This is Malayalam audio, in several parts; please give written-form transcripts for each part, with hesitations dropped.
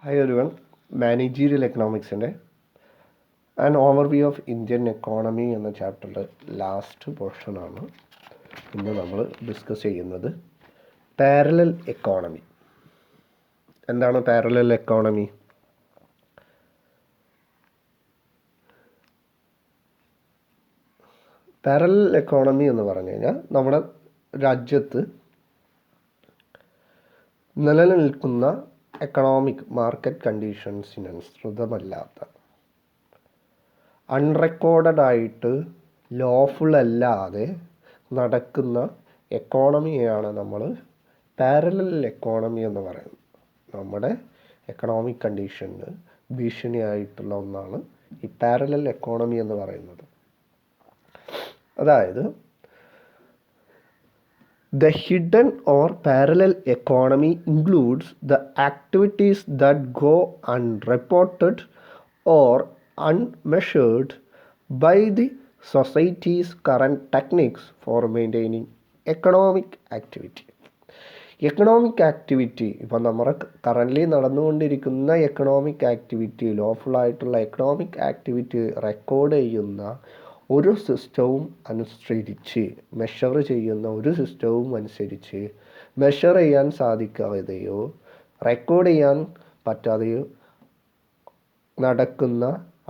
Hi everyone, മാനേജീരിയൽ എക്കണോമിക്സിൻ്റെ an overview of Indian economy എന്ന ചാപ്റ്ററിൻ്റെ ലാസ്റ്റ് പോർഷനാണ് ഇന്ന് നമ്മൾ ഡിസ്കസ് ചെയ്യുന്നത്. Parallel economy. എന്താണ് പാരലൽ എക്കോണമി? പാരലൽ എക്കോണമി എന്ന് പറഞ്ഞു കഴിഞ്ഞാൽ നമ്മുടെ രാജ്യത്ത് നിലനിൽക്കുന്ന എക്കണോമിക് മാർക്കറ്റ് കണ്ടീഷൻസിനനുസൃതമല്ലാത്ത, അൺറെക്കോർഡഡ് ആയിട്ട് ലോഫുൾ അല്ലാതെ നടക്കുന്ന എക്കോണമിയാണ് നമ്മൾ പാരലൽ എക്കോണമി എന്ന് പറയുന്നത്. നമ്മുടെ എക്കണോമിക് കണ്ടീഷന് ഭീഷണിയായിട്ടുള്ള ഒന്നാണ് ഈ പാരലൽ എക്കോണമി എന്ന് പറയുന്നത്. അതായത് the hidden or parallel economy includes the activities that go unreported or unmeasured by the society's current techniques for maintaining economic activity. Economic activity ഇപ്പം നമ്മുടെ കറൻ്റ്ലി നടന്നുകൊണ്ടിരിക്കുന്ന എക്കണോമിക് ആക്ടിവിറ്റി, ലോഫുള്ളായിട്ടുള്ള എക്കണോമിക് ആക്ടിവിറ്റി റെക്കോർഡ് ചെയ്യുന്ന ഒരു സിസ്റ്റവും അനുസരിച്ച്, മെഷർ ചെയ്യുന്ന ഒരു സിസ്റ്റവും അനുസരിച്ച് മെഷർ ചെയ്യാൻ സാധിക്കാതെയോ റെക്കോർഡ് ചെയ്യാൻ പറ്റാതെയോ നടക്കുന്ന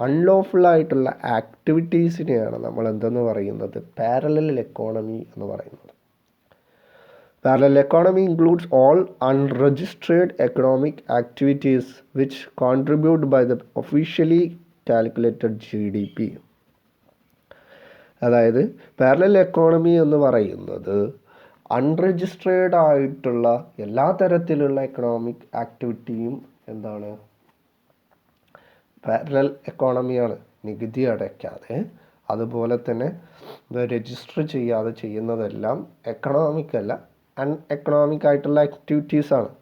അൺലോഫുള്ളായിട്ടുള്ള ആക്ടിവിറ്റീസിനെയാണ് നമ്മൾ എന്തെന്ന് പറയുന്നത്? പാരലൽ എക്കോണമി എന്ന് പറയുന്നത്. Parallel economy includes all unregistered economic activities which contribute by the officially calculated GDP. അതായത് പാരലൽ എക്കോണമി എന്ന് പറയുന്നത് അൺരജിസ്റ്റേർഡ് ആയിട്ടുള്ള എല്ലാ തരത്തിലുള്ള എക്കണോമിക് ആക്ടിവിറ്റിയും എന്താണ്? പാരലൽ എക്കോണമിയാണ്. നികുതി അടയ്ക്കാതെ, അതുപോലെ തന്നെ രജിസ്റ്റർ ചെയ്യാതെ ചെയ്യുന്നതെല്ലാം എക്കണോമിക് അല്ല, അൺഎക്കണോമിക് ആയിട്ടുള്ള ആക്ടിവിറ്റീസാണ്.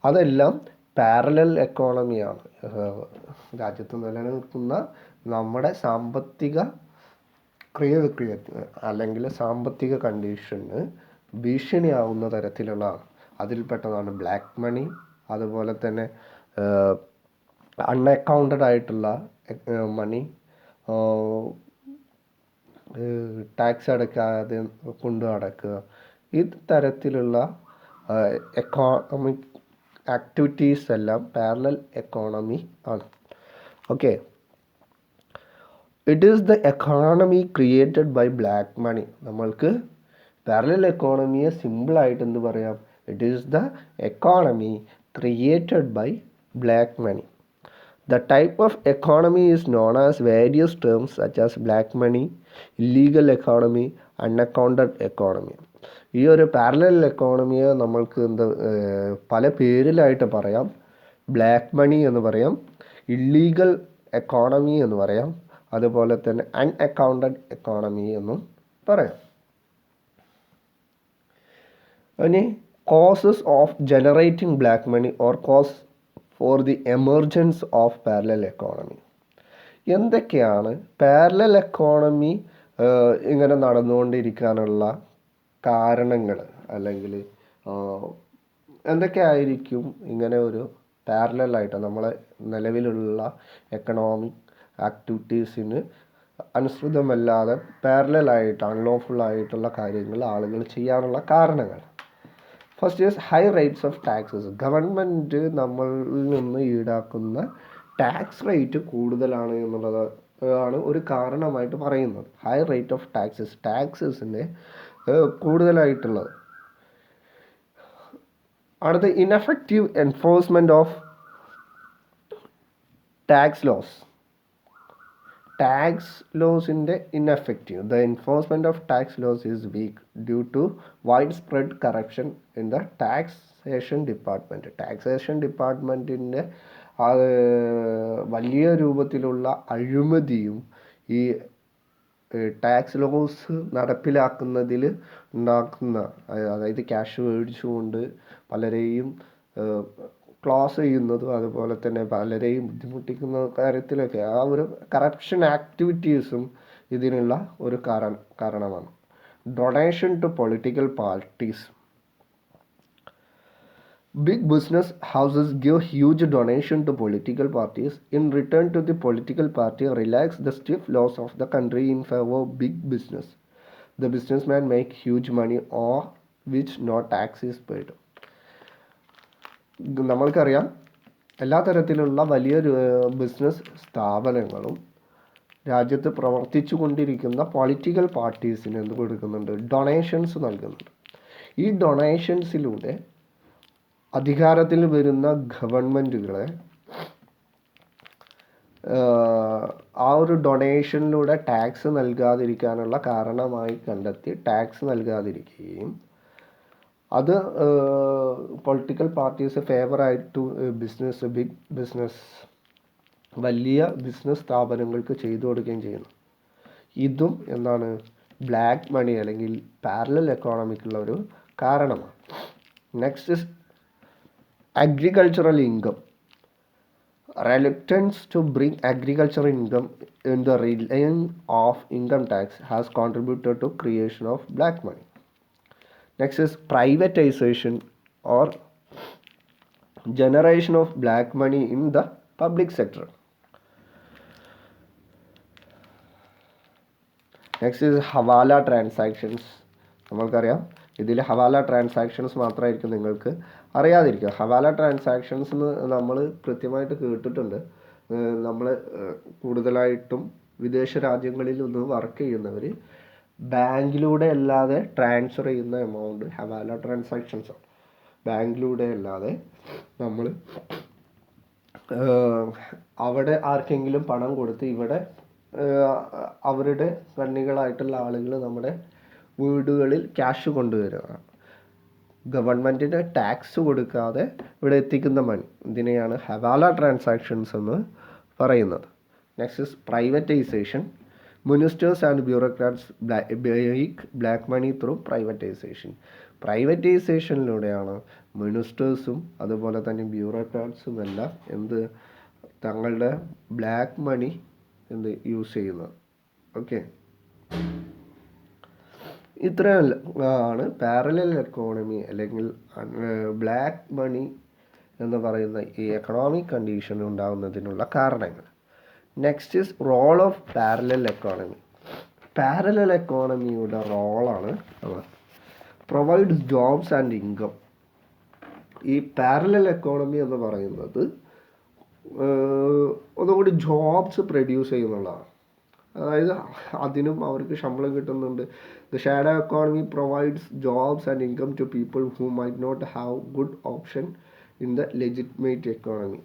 അതെല്ലാം പാരലൽ എക്കോണമിയാണ്. രാജ്യത്ത് നിലനിൽക്കുന്ന നമ്മുടെ സാമ്പത്തിക ക്രിയവിക്രിയത്തിന് അല്ലെങ്കിൽ സാമ്പത്തിക കണ്ടീഷന് ഭീഷണിയാവുന്ന തരത്തിലുള്ളതാണ്. അതിൽപ്പെട്ടതാണ് ബ്ലാക്ക് മണി, അതുപോലെ തന്നെ അൺഅക്കൗണ്ടഡ് ആയിട്ടുള്ള മണി, ടാക്സ് അടയ്ക്കാതെ കൊണ്ടു നടക്കുക. ഇത്തരത്തിലുള്ള എക്കോണമിക് ആക്ടിവിറ്റീസ് എല്ലാം പാരലൽ എക്കോണമി ആണ്. Okay, it is the economy created by black money. നമ്മൾക്ക് പാരലൽ എക്കോണമിയെ സിമ്പിളായിട്ട് എന്ത് പറയാം? It is the economy created by black money. The type of economy is known as various terms such as black money, illegal economy, unaccounted economy. ഈ ഒരു പാരലൽ എക്കോണമിയെ നമ്മൾക്ക് പല പേരിലായിട്ട് പറയാം. ബ്ലാക്ക് മണി എന്ന് പറയാം, ഇല്ലീഗൽ എക്കോണമി എന്ന് പറയാം, അതുപോലെ തന്നെ അൺഅക്കൗണ്ടഡ് എക്കോണമി എന്നും പറയാം. ഇനി causes of generating black money or cause for the emergence of parallel economy. എന്തൊക്കെയാണ് പാരലൽ എക്കോണമി ഇങ്ങനെ നടന്നുകൊണ്ടിരിക്കാനുള്ള കാരണങ്ങൾ, അല്ലെങ്കിൽ എന്തൊക്കെയായിരിക്കും ഇങ്ങനെ ഒരു പാരലലായിട്ട് നമ്മളെ നിലവിലുള്ള എക്കണോമിക് ആക്ടിവിറ്റീസിന് അനുസൃതമല്ലാതെ പാരലലായിട്ട് അൺലോഫുള്ളായിട്ടുള്ള കാര്യങ്ങൾ ആളുകൾ ചെയ്യാനുള്ള കാരണങ്ങൾ? First is high rates of taxes. Government നമ്മളിൽ നിന്ന് ഈടാക്കുന്ന ടാക്സ് റേറ്റ് കൂടുതലാണ് എന്നുള്ളത് ആണ് ഒരു കാരണമായിട്ട് പറയുന്നത്. ഹൈ റേറ്റ് ഓഫ് ടാക്സസിൻ്റെ കൂടുതലായിട്ടുള്ളത്. അടുത്ത ineffective enforcement of tax laws. Tax ലോസിൻ്റെ ineffective. The enforcement of tax laws is weak due to widespread corruption in the taxation department. Taxation ഡിപ്പാർട്ട്മെൻറ്റിൻ്റെ വലിയ രൂപത്തിലുള്ള അഴിമതിയും ഈ ടാക്സ് ലോസ് നടപ്പിലാക്കുന്നതിൽ ഉണ്ടാക്കുന്ന, അതായത് ക്യാഷ് മേടിച്ചുകൊണ്ട് പലരെയും ക്ലോസ് ചെയ്യുന്നതും അതുപോലെ തന്നെ പലരെയും ബുദ്ധിമുട്ടിക്കുന്ന കാര്യത്തിലൊക്കെ ആ ഒരു കറപ്ഷൻ ആക്ടിവിറ്റീസും ഇതിനുള്ള ഒരു കാരണമാണ്. Donation to political parties. Big business houses give huge donation to political parties. In return to the political party relax the stiff laws of the country in favor of big business. The businessman make huge money or which no tax is paid. നമ്മൾക്കറിയാം എല്ലാ തരത്തിലുള്ള വലിയ ബിസിനസ് സ്ഥാപനങ്ങളും രാജ്യത്ത് പ്രവർത്തിച്ചു കൊണ്ടിരിക്കുന്ന പൊളിറ്റിക്കൽ പാർട്ടീസിന് എന്ത് കൊടുക്കുന്നുണ്ട്? ഡൊണേഷൻസ് നൽകുന്നുണ്ട്. ഈ ഡൊണേഷൻസിലൂടെ അധികാരത്തിൽ വരുന്ന ഗവൺമെൻറ്റുകളെ ആ ഒരു ഡൊണേഷനിലൂടെ ടാക്സ് നൽകാതിരിക്കാനുള്ള കാരണമായി കണ്ടെത്തി ടാക്സ് നൽകാതിരിക്കുകയും അത് പൊളിറ്റിക്കൽ പാർട്ടീസ് ഫേവറായിട്ട് ബിഗ് ബിസിനസ് വലിയ ബിസിനസ് സ്ഥാപനങ്ങൾക്ക് ചെയ്തു കൊടുക്കുകയും ചെയ്യുന്നു. ഇതും എന്താണ്? ബ്ലാക്ക് മണി അല്ലെങ്കിൽ പാരലൽ എക്കോണമിക്കുള്ള ഒരു കാരണമാണ്. Next is agricultural income. Reluctance to bring agricultural income in the reliance of income tax has contributed to creation of black money. Next is privatization or generation of black money in the public sector. Next is hawala transactions. നമ്മൾക്കറിയാം ഇതിൽ ഹവാല ട്രാൻസാക്ഷൻസ് മാത്രമായിരിക്കും നിങ്ങൾക്ക് അറിയാതിരിക്കുക. ഹവാല ട്രാൻസാക്ഷൻസ് നമ്മൾ കൃത്യമായിട്ട് കേട്ടിട്ടുണ്ട്. നമ്മൾ കൂടുതലായിട്ടും വിദേശ രാജ്യങ്ങളിൽ നിന്ന് വർക്ക് ചെയ്യുന്നവർ ബാങ്കിലൂടെ അല്ലാതെ ട്രാൻസ്ഫർ ചെയ്യുന്ന എമൗണ്ട് ഹവാല ട്രാൻസാക്ഷൻസ് ആണ്. ബാങ്കിലൂടെ അല്ലാതെ നമ്മൾ അവിടെ ആർക്കെങ്കിലും പണം കൊടുത്ത് ഇവിടെ അവരുടെ കണ്ണികളായിട്ടുള്ള ആളുകൾ നമ്മുടെ വീടുകളിൽ ക്യാഷ് കൊണ്ടുവരികയാണ്. ഗവൺമെൻറ്റിന് ടാക്സ് കൊടുക്കാതെ ഇവിടെ എത്തിക്കുന്ന മണി, ഇതിനെയാണ് ഹവാല ട്രാൻസാക്ഷൻസ് എന്ന് പറയുന്നത്. Next is privatisation. Ministers and bureaucrats black money through privatisation. പ്രൈവറ്റൈസേഷനിലൂടെയാണ് മിനിസ്റ്റേഴ്സും അതുപോലെ തന്നെ ബ്യൂറോക്രാറ്റ്സും എല്ലാം തങ്ങളുടെ ബ്ലാക്ക് മണി യൂസ് ചെയ്യുന്നത്. ഓക്കെ, ഇത്രയാണ് പാരലൽ എക്കോണമി അല്ലെങ്കിൽ ബ്ലാക്ക് മണി എന്ന് പറയുന്ന ഈ എക്കണോമിക് കണ്ടീഷൻ ഉണ്ടാകുന്നതിനുള്ള കാരണങ്ങൾ. Next is role of parallel economy. Parallel എക്കോണമിയുടെ റോളാണ് പ്രൊവൈഡ്സ് ജോബ്സ് ആൻഡ് ഇൻകം. ഈ പാരലൽ എക്കോണമി എന്ന് പറയുന്നത് ഒന്നുകൂടി ജോബ്സ് പ്രൊഡ്യൂസ് ചെയ്യുന്നുള്ളതാണ്. അതായത് അതിനും അവർക്ക് ശമ്പളം കിട്ടുന്നുണ്ട്. The shadow economy provides jobs and income to people who might not have good option in the legitimate economy.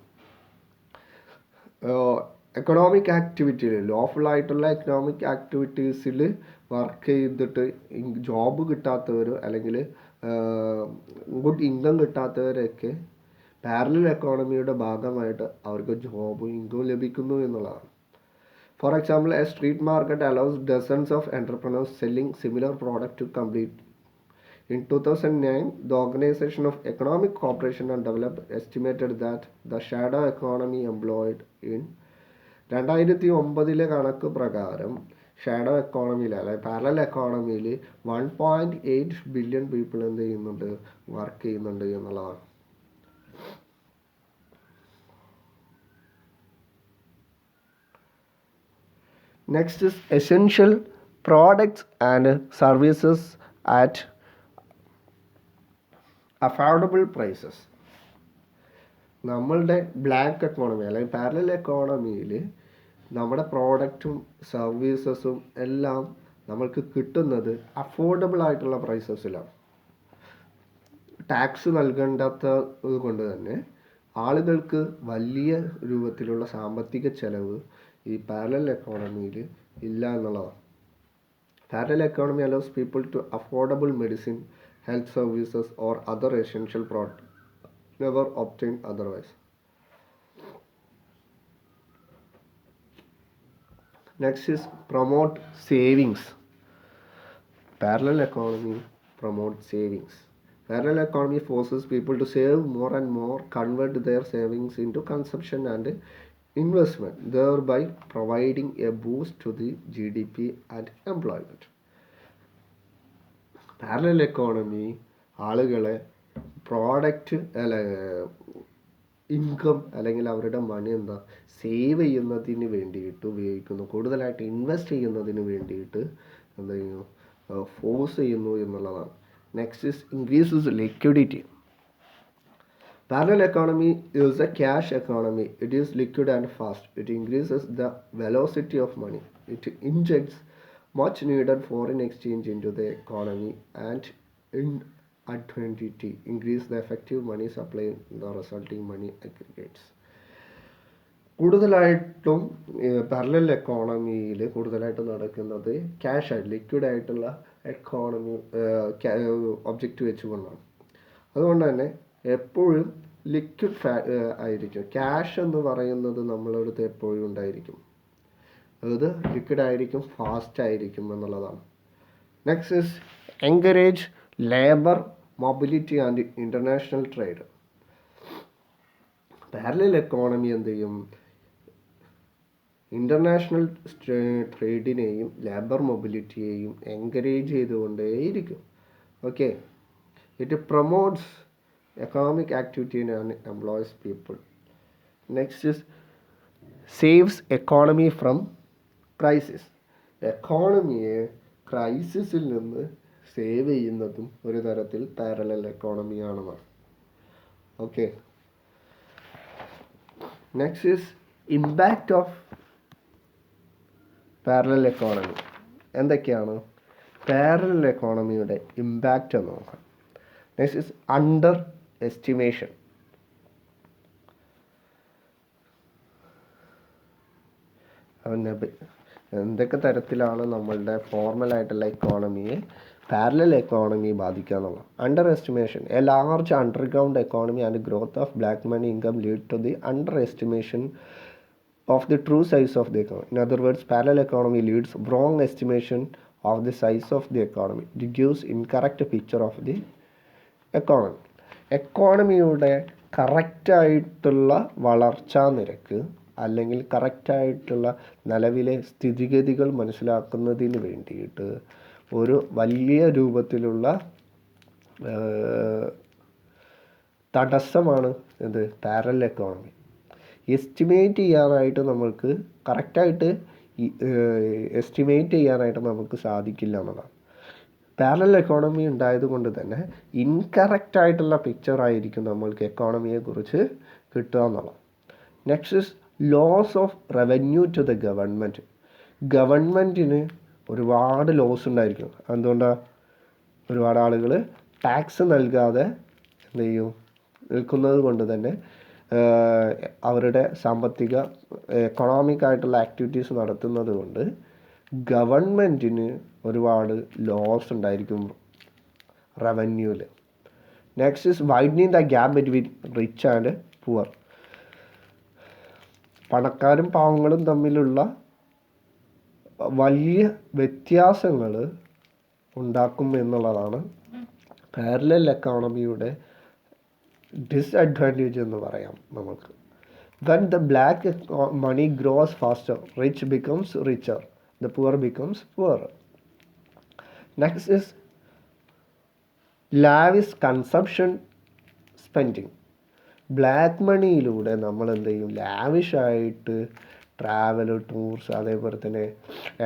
Economic ആക്ടിവിറ്റിയിൽ ലോഫുൾ ആയിട്ടുള്ള എക്കണോമിക് ആക്ടിവിറ്റീസിൽ വർക്ക് ചെയ്തിട്ട് ജോബ് കിട്ടാത്തവരോ അല്ലെങ്കിൽ ഗുഡ് ഇൻകം കിട്ടാത്തവരൊക്കെ പാരലൽ എക്കോണമിയുടെ ഭാഗമായിട്ട് അവർക്ക് ജോബും ഇൻകവും ലഭിക്കുന്നു എന്നുള്ളതാണ്. For example, a street market allows dozens of entrepreneurs selling similar product to compete. In 2009, the Organization of Economic Cooperation and Development estimated that the shadow economy employed in 2009 കണക്ക് പ്രകാരം ഷാഡോ എക്കോണമിയിൽ അല്ലെങ്കിൽ പാരലൽ എക്കോണമിയിൽ 1.8 ബില്യൺ പീപ്പിൾ എന്ത് ചെയ്യുന്നുണ്ട്? വർക്ക് ചെയ്യുന്നുണ്ട് എന്നുള്ളതാണ്. Next is essential products and services at affordable prices. നമ്മളുടെ ബ്ലാക്ക് എക്കോണമി അല്ലെങ്കിൽ പാരലൽ എക്കോണമിയിൽ നമ്മുടെ പ്രോഡക്റ്റും സർവീസസും എല്ലാം നമ്മൾക്ക് കിട്ടുന്നത് അഫോർഡബിൾ ആയിട്ടുള്ള പ്രൈസസിലാണ്. ടാക്സ് നൽകേണ്ടാത്തത് കൊണ്ട് തന്നെ ആളുകൾക്ക് വലിയ രൂപത്തിലുള്ള സാമ്പത്തിക ചെലവ് ഈ പാരലൽ എക്കോണമിയിൽ ഇല്ല എന്നുള്ളതാണ്. Parallel economy allows people to affordable medicine, health services or other essential product never obtain otherwise. Next is promote savings. Parallel economy promote savings. Parallel economy forces people to save more and more, convert their savings into consumption and investment, thereby providing a boost to the GDP and employment. Parallel economy ആളുകളെ പ്രോഡക്റ്റ് അല്ല ഇൻകം അല്ലെങ്കിൽ അവരുടെ മണി എന്താ സേവ് ചെയ്യുന്നതിന് വേണ്ടിയിട്ട് ഉപയോഗിക്കുന്നു, കൂടുതലായിട്ട് ഇൻവെസ്റ്റ് ചെയ്യുന്നതിന് വേണ്ടിയിട്ട് എന്ത് ചെയ്യുന്നു, ഫോഴ്സ് ചെയ്യുന്നു എന്നുള്ളതാണ്. Next is increases liquidity. Parallel economy is a cash economy. It is liquid and fast. It increases the velocity of money. It injects much needed foreign exchange into the economy and inadvertently increase the effective money supply in the resulting money aggregates. കൂടുതലായിട്ടും പാരലൽ എക്കോണമിയിൽ കൂടുതലായിട്ട് നടക്കുന്നത് ക്യാഷായിട്ട് ലിക്വിഡ് ആയിട്ടുള്ള എക്കോണമി ഒബ്ജക്റ്റ് വെച്ചുകൊണ്ടാണ്. അതുകൊണ്ട് തന്നെ എപ്പോഴും ലിക്വിഡ് ആയിരിക്കും. ക്യാഷ് എന്ന് പറയുന്നത് നമ്മളടുത്ത് എപ്പോഴും ഉണ്ടായിരിക്കും. അത് ലിക്വിഡ് ആയിരിക്കും, ഫാസ്റ്റ് ആയിരിക്കും എന്നുള്ളതാണ്. Next is encourage labour mobility and international trade. Parallel economy എന്ത് ചെയ്യും, ഇൻ്റർനാഷണൽ ട്രേഡിനെയും ലേബർ മൊബിലിറ്റിയെയും എൻകറേജ് ചെയ്തുകൊണ്ടേയിരിക്കും. Okay, it promotes economic activity and employs people. Next is saves economy from crisis. എക്കോണമിയെ ക്രൈസിസിൽ നിന്ന് സേവ് ചെയ്യുന്നതും ഒരു തരത്തിൽ പാരലൽ എക്കോണമിയാണെന്നാണ്. Okay, next is impact of parallel economy. എന്തൊക്കെയാണ് പാരലൽ എക്കോണമിയുടെ ഇമ്പാക്റ്റ് എന്ന് നോക്കാം. Next is under estimation. എന്തൊക്കെ തരത്തിലാണ് നമ്മളുടെ ഫോർമലായിട്ടുള്ള എക്കോണമിയെ പാരലൽ എക്കോണമി ബാധിക്കുക എന്നുള്ളത്. Under estimation. A large underground economy and growth of black money income lead to the under estimation of the true size of the economy. In other words, parallel economy leads wrong estimation of the size of the economy. It gives incorrect picture of the economy. എക്കോണമിയുടെ കറക്റ്റായിട്ടുള്ള വളർച്ചാ നിരക്ക് അല്ലെങ്കിൽ കറക്റ്റായിട്ടുള്ള നിലവിലെ സ്ഥിതിഗതികൾ മനസ്സിലാക്കുന്നതിന് വേണ്ടിയിട്ട് ഒരു വലിയ രൂപത്തിലുള്ള തടസ്സമാണ് ഇത് പാരലൽ എക്കോണമി. എസ്റ്റിമേറ്റ് ചെയ്യാനായിട്ട് നമ്മൾക്ക് കറക്റ്റായിട്ട് എസ്റ്റിമേറ്റ് ചെയ്യാനായിട്ട് നമുക്ക് സാധിക്കില്ല എന്നുള്ളതാണ്. പാരലൽ എക്കോണമി ഉണ്ടായത് കൊണ്ട് തന്നെ ഇൻകറക്റ്റ് ആയിട്ടുള്ള പിക്ചർ ആയിരിക്കും നമ്മൾക്ക് എക്കോണമിയെക്കുറിച്ച് കിട്ടുക എന്നുള്ളത്. Next is loss of revenue to the government. ഗവൺമെൻറ്റിന് ഒരുപാട് ലോസ് ഉണ്ടായിരിക്കും. എന്തുകൊണ്ടാണ്? ഒരുപാട് ആളുകൾ ടാക്സ് നൽകാതെ എന്ത് ചെയ്യും, നിൽക്കുന്നത് കൊണ്ട് തന്നെ അവരുടെ സാമ്പത്തിക എക്കണോമിക് ആയിട്ടുള്ള ആക്ടിവിറ്റീസ് നടത്തുന്നത് കൊണ്ട് ഗവൺമെൻറ്റിന് ഒരുപാട് ലോസ് ഉണ്ടായിരിക്കും റവന്യൂവിൽ. Next is widening the gap between rich and poor. പണക്കാരും പാവങ്ങളും തമ്മിലുള്ള വലിയ വ്യത്യാസങ്ങൾ ഉണ്ടാക്കും എന്നുള്ളതാണ് പാരലൽ എക്കോണമിയുടെ ഡിസ്അഡ്വാൻറ്റേജ് എന്ന് പറയാം നമുക്ക്. When the black money grows faster, rich becomes richer, the poor becomes poorer. Next is lavish consumption spending. Black മണിയിലൂടെ നമ്മൾ എന്ത് ചെയ്യും, ലാവിഷായിട്ട് ട്രാവൽ, ടൂർസ്, അതേപോലെ തന്നെ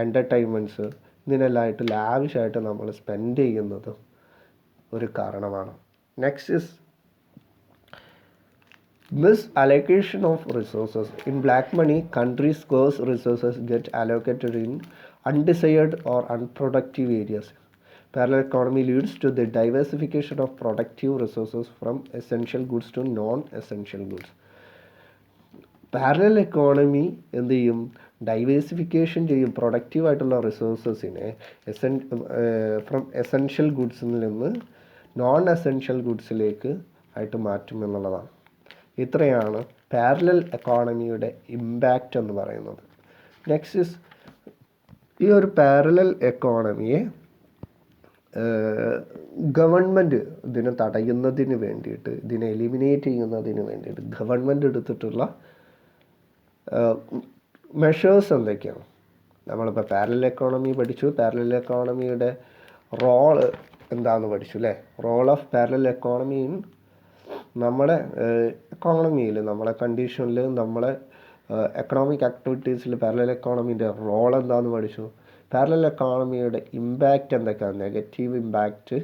എൻ്റർടൈൻമെൻറ്റ്സ്, ഇതിനെല്ലാമായിട്ട് ലാവിഷായിട്ട് നമ്മൾ സ്പെൻഡ് ചെയ്യുന്നത് ഒരു കാരണമാണ്. Next is misallocation of resources. In black money, countries' scarce resources get allocated in undesired or unproductive areas. Parallel economy leads to the diversification of productive resources from essential goods to non-essential goods. Parallel economy എന്ത് ചെയ്യും, ഡൈവേഴ്സിഫിക്കേഷൻ ചെയ്യും പ്രൊഡക്റ്റീവായിട്ടുള്ള റിസോഴ്സസിനെ ഫ്രം എസെൻഷ്യൽ ഗുഡ്സിൽ നിന്ന് നോൺ എസെൻഷ്യൽ ഗുഡ്സിലേക്ക് ആയിട്ട് മാറ്റും എന്നുള്ളതാണ്. ഇത്രയാണ് പാരലൽ എക്കോണമിയുടെ ഇമ്പാക്റ്റ് എന്ന് പറയുന്നത്. നെക്സ്റ്റ് ഇസ് ഈ ഒരു പാരലൽ എക്കോണമിയെ ഗവൺമെൻറ് ഇതിനെ തടയുന്നതിന് വേണ്ടിയിട്ട്, ഇതിനെ എലിമിനേറ്റ് ചെയ്യുന്നതിന് വേണ്ടിയിട്ട് ഗവൺമെൻറ് എടുത്തിട്ടുള്ള മെഷേഴ്സ് എന്തൊക്കെയാണ്? നമ്മളിപ്പോൾ പാരലൽ എക്കോണമി പഠിച്ചു. പാരലൽ എക്കോണമിയുടെ റോള് എന്താണെന്ന് പഠിച്ചു അല്ലേ. Role of parallel economy in നമ്മുടെ എക്കോണമിയിൽ, നമ്മളെ കണ്ടീഷനിൽ, നമ്മളെ എക്കണോമിക് ആക്ടിവിറ്റീസിൽ പാരലൽ എക്കോണമീൻ്റെ റോൾ എന്താണെന്ന് പഠിച്ചു. പാരലൽ എക്കോണമിയുടെ ഇമ്പാക്റ്റ് എന്തൊക്കെയാണ്, നെഗറ്റീവ് ഇമ്പാക്റ്റ്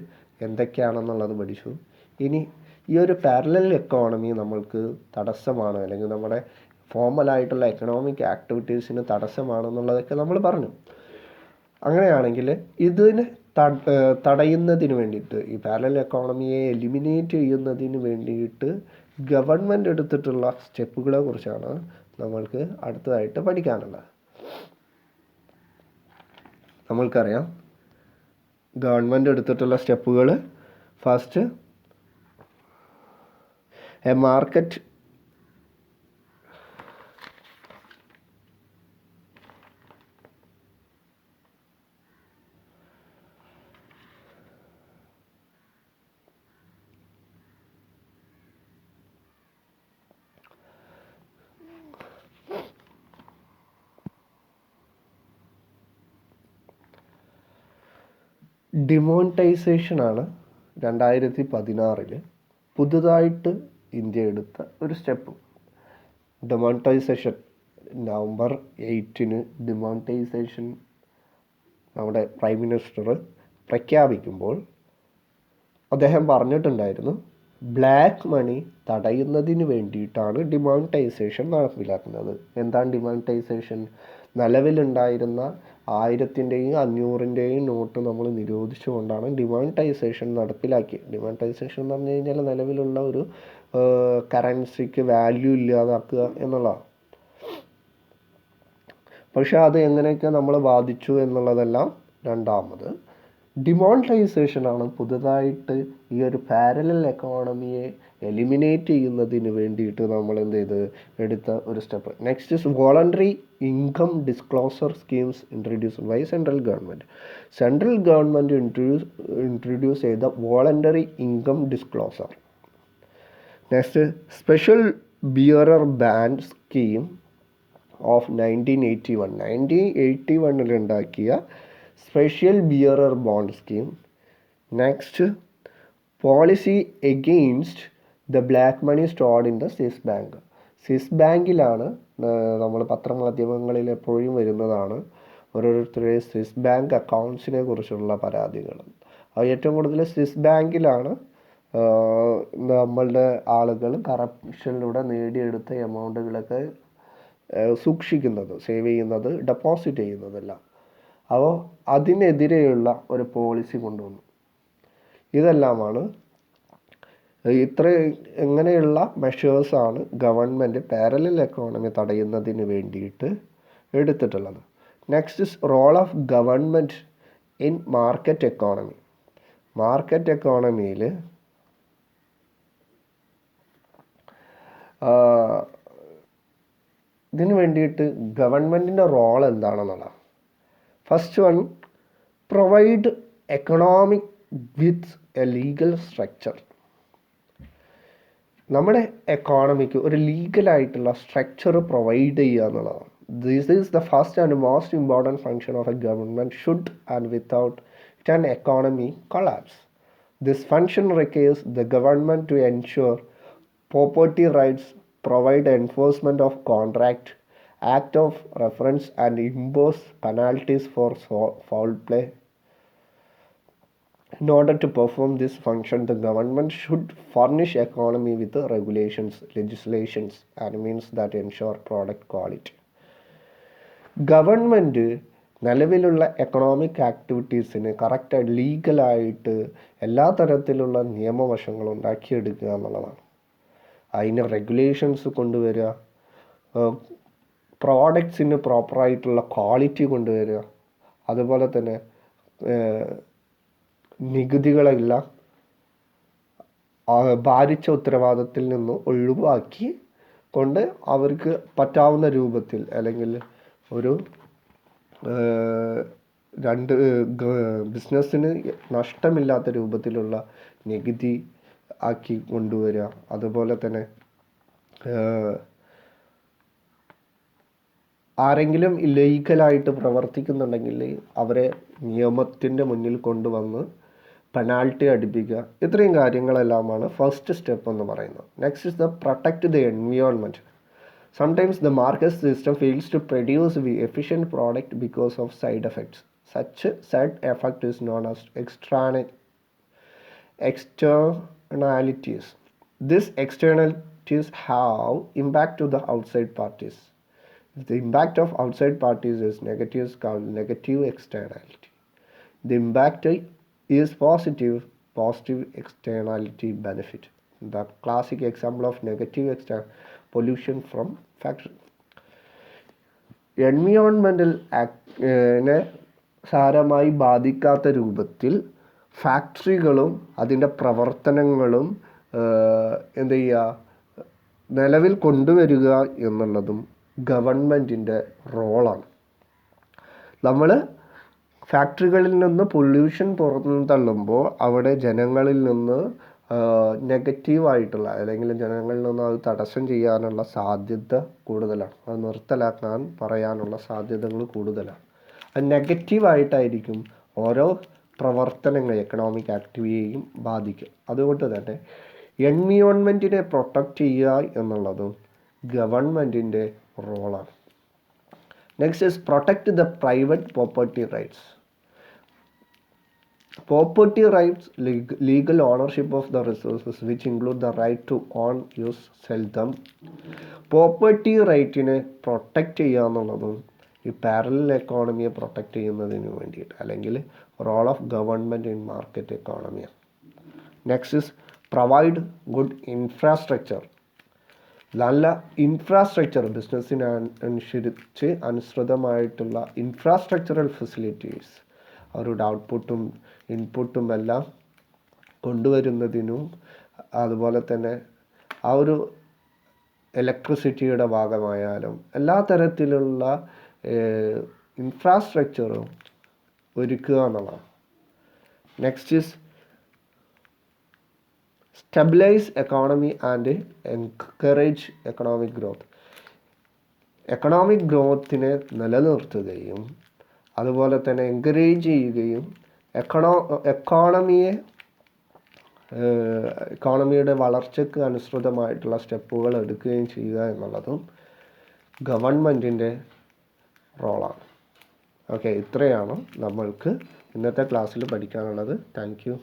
എന്തൊക്കെയാണെന്നുള്ളത് പഠിച്ചു. ഇനി ഈ ഒരു പാരലൽ എക്കോണമി നമ്മൾക്ക് തടസ്സമാണ്, അല്ലെങ്കിൽ നമ്മുടെ ഫോർമലായിട്ടുള്ള എക്കണോമിക് ആക്ടിവിറ്റീസിന് തടസ്സമാണെന്നുള്ളതൊക്കെ നമ്മൾ പറഞ്ഞു. അങ്ങനെയാണെങ്കിൽ ഇതിന് തടയുന്നതിന് വേണ്ടിയിട്ട്, ഈ പാരലൽ എക്കോണമിയെ എലിമിനേറ്റ് ചെയ്യുന്നതിന് വേണ്ടിയിട്ട് ഗവൺമെൻറ് എടുത്തിട്ടുള്ള സ്റ്റെപ്പുകളെ കുറിച്ചാണ് നമ്മൾക്ക് അടുത്തതായിട്ട് പഠിക്കാനുള്ളത്. നമ്മൾക്കറിയാം ഗവൺമെൻറ് എടുത്തിട്ടുള്ള സ്റ്റെപ്പുകൾ. ഫസ്റ്റ്, എ മാർക്കറ്റ് ഡിമോണിറ്റൈസേഷനാണ് 2016 പുതുതായിട്ട് ഇന്ത്യ എടുത്ത ഒരു സ്റ്റെപ്പ്. ഡിമോണിറ്റൈസേഷൻ November 8 ഡിമോണിറ്റൈസേഷൻ നമ്മുടെ പ്രൈം മിനിസ്റ്റർ പ്രഖ്യാപിക്കുമ്പോൾ അദ്ദേഹം പറഞ്ഞിട്ടുണ്ടായിരുന്നു, ബ്ലാക്ക് മണി തടയുന്നതിന് വേണ്ടിയിട്ടാണ് ഡിമോണിറ്റൈസേഷൻ നടപ്പിലാക്കുന്നത്. എന്താണ് ഡിമോണിറ്റൈസേഷൻ? നിലവിലുണ്ടായിരുന്ന 1000-ൻ്റെയും 500-ൻ്റെയും നോട്ട് നമ്മൾ നിരോധിച്ചുകൊണ്ടാണ് ഡിമോണിറ്റൈസേഷൻ നടപ്പിലാക്കിയത്. ഡിമോണിറ്റൈസേഷൻ എന്ന് പറഞ്ഞു കഴിഞ്ഞാൽ നിലവിലുള്ള ഒരു കറൻസിക്ക് വാല്യൂ ഇല്ലാതാക്കുക എന്നുള്ളതാണ്. പക്ഷെ അത് എങ്ങനെയൊക്കെ നമ്മൾ ബാധിച്ചു എന്നുള്ളതെല്ലാം രണ്ടാമത്. ഡിമോണിറ്റൈസേഷനാണ് പുതുതായിട്ട് ഈ ഒരു പാരലൽ എക്കോണമിയെ എലിമിനേറ്റ് ചെയ്യുന്നതിന് വേണ്ടിയിട്ട് നമ്മൾ എന്ത് ചെയ്ത് എടുത്ത ഒരു step. Next is voluntary income disclosure schemes introduced by central government. Central government introduce ചെയ്ത voluntary income disclosure. Next, special bearer bond scheme of 1981 ഉണ്ടാക്കിയ special bearer bond scheme. Next, policy against the black money stored in the Swiss bank. Swiss ബാങ്കിലാണ്, നമ്മൾ പത്രമാധ്യമങ്ങളിൽ എപ്പോഴും വരുന്നതാണ് ഓരോരുത്തരുടെ സ്വിസ് ബാങ്ക് അക്കൗണ്ട്സിനെ കുറിച്ചുള്ള പരാതികൾ. അത് ഏറ്റവും കൂടുതൽ സ്വിസ് ബാങ്കിലാണ് നമ്മളുടെ ആളുകൾ കറപ്ഷനിലൂടെ നേടിയെടുത്ത എമൗണ്ടുകളൊക്കെ സൂക്ഷിക്കുന്നത്, സേവ് ചെയ്യുന്നത്, ഡെപ്പോസിറ്റ് ചെയ്യുന്നതെല്ലാം. അപ്പോൾ അതിനെതിരെയുള്ള ഒരു പോളിസി കൊണ്ടുവന്നു. ഇതെല്ലാമാണ് എങ്ങനെയുള്ള മെഷേഴ്സാണ് ഗവൺമെൻറ് പാരലൽ എക്കോണമി തടയുന്നതിന് വേണ്ടിയിട്ട് എടുത്തിട്ടുള്ളത്. Next is role of government in market economy. Market എക്കോണമിയിൽ ഇതിന് വേണ്ടിയിട്ട് ഗവൺമെൻറ്റിൻ്റെ റോൾ എന്താണെന്നുള്ളതാണ്. First one, provide economic with a legal structure. നമ്മുടെ എക്കോണമിക്ക് ഒരു ലീഗലായിട്ടുള്ള സ്ട്രക്ചർ പ്രൊവൈഡ് ചെയ്യുക എന്നുള്ളതാണ്. This is the first and most important function of a government should and without it an economy collapse. This function requires the government to ensure property rights, provide enforcement of contract, act of reference and impose penalties for foul play. In order to perform this function, the government should furnish economy with regulations, legislations and means that ensure product quality. Government നിലവിലുള്ള എക്കണോമിക് ആക്ടിവിറ്റീസിന് കറക്റ്റായിട്ട് ലീഗലായിട്ട് എല്ലാ തരത്തിലുള്ള നിയമവശങ്ങളും ഉണ്ടാക്കിയെടുക്കുക എന്നുള്ളതാണ്. അതിന് റെഗുലേഷൻസ് കൊണ്ടുവരിക, പ്രോഡക്ട്സിന് പ്രോപ്പറായിട്ടുള്ള ക്വാളിറ്റി കൊണ്ടുവരിക, അതുപോലെ തന്നെ നികുതികളെല്ലാം ഭാരിച്ച ഉത്തരവാദിത്തത്തിൽ നിന്ന് ഒഴിവാക്കി കൊണ്ട് അവർക്ക് പറ്റാവുന്ന രൂപത്തിൽ, അല്ലെങ്കിൽ ഒരു ബിസിനസ്സിന് നഷ്ടമില്ലാത്ത രൂപത്തിലുള്ള നികുതി ആക്കി കൊണ്ടുവരിക. അതുപോലെ തന്നെ ആരെങ്കിലും ഇല്ലീഗലായിട്ട് പ്രവർത്തിക്കുന്നുണ്ടെങ്കിൽ അവരെ നിയമത്തിൻ്റെ മുന്നിൽ കൊണ്ടുവന്ന് പെനാൾട്ടി അടുപ്പിക്കുക. ഇത്രയും കാര്യങ്ങളെല്ലാമാണ് ഫസ്റ്റ് സ്റ്റെപ്പ് എന്ന് പറയുന്നത്. Next is the protect the environment. Sometimes the market system fails to produce the efficient product because of side effects. Such side effect is known as externalities. These externalities have impact to the outside parties. If the impact of outside parties is negative, is called negative externality. The impact is positive externality benefit. The classic example of negative external pollution from factory. എൻവിയോൺമെൻ്റൽ സാരമായി ബാധിക്കാത്ത രൂപത്തിൽ ഫാക്ടറികളും അതിൻ്റെ പ്രവർത്തനങ്ങളും എന്ത് ചെയ്യുക, നിലവിൽ കൊണ്ടുവരിക എന്നുള്ളതും ഗവൺമെൻറ്റിൻ്റെ റോളാണ്. നമ്മൾ ഫാക്ടറികളിൽ നിന്ന് പൊല്യൂഷൻ പുറന്തള്ളുമ്പോൾ അവിടെ ജനങ്ങളിൽ നിന്ന് നെഗറ്റീവായിട്ടുള്ള അല്ലെങ്കിൽ ജനങ്ങളിൽ നിന്ന് അത് തടസ്സം ചെയ്യാനുള്ള സാധ്യത കൂടുതലാണ്. അത് നിർത്തലാക്കാൻ പറയാനുള്ള സാധ്യതകൾ കൂടുതലാണ്. അത് നെഗറ്റീവായിട്ടായിരിക്കും ഓരോ പ്രവർത്തനങ്ങൾ എക്കണോമിക് ആക്ടിവിറ്റിയെയും ബാധിക്കും. അതുകൊണ്ട് തന്നെ എൻവിയോൺമെൻറ്റിനെ പ്രൊട്ടക്റ്റ് ചെയ്യുക എന്നുള്ളതും ഗവൺമെൻറ്റിൻ്റെ റോളാണ്. Next is protect the private property rights. Property rights, legal ownership of the resources, which include the right to own, use, sell them. Property റൈറ്റിനെ പ്രൊട്ടക്റ്റ് ചെയ്യുക എന്നുള്ളതും ഈ പാരലൽ എക്കോണമിയെ പ്രൊട്ടക്റ്റ് ചെയ്യുന്നതിന് വേണ്ടിയിട്ട്, അല്ലെങ്കിൽ role of government in market എക്കോണമിയാണ്. Next is provide good infrastructure. നല്ല ഇൻഫ്രാസ്ട്രക്ചർ, ബിസിനസ്സിനനുസരിച്ച് അനുസൃതമായിട്ടുള്ള ഇൻഫ്രാസ്ട്രക്ചറൽ ഫെസിലിറ്റീസ് അവരുടെ ഔട്ട്പുട്ടും ഇൻപുട്ടും എല്ലാം കൊണ്ടുവരുന്നതിനും, അതുപോലെ തന്നെ ആ ഒരു ഇലക്ട്രിസിറ്റിയുടെ ഭാഗമായാലും എല്ലാ തരത്തിലുള്ള ഇൻഫ്രാസ്ട്രക്ചറും ഒരുക്കുക എന്നുള്ളതാണ്. Next is stabilise economy and encourage economic growth. Economic ഗ്രോത്തിനെ നിലനിർത്തുകയും അതുപോലെ തന്നെ എൻകറേജ് ചെയ്യുകയും എക്കോണമിയുടെ വളർച്ചയ്ക്ക് അനുസൃതമായിട്ടുള്ള സ്റ്റെപ്പുകൾ എടുക്കുകയും ചെയ്യുക എന്നുള്ളതും ഗവൺമെൻറ്റിൻ്റെ റോളാണ്. ഓക്കെ, ഇത്രയാണ് നമ്മൾക്ക് ഇന്നത്തെ ക്ലാസ്സിൽ പഠിക്കാനുള്ളത്. Thank you.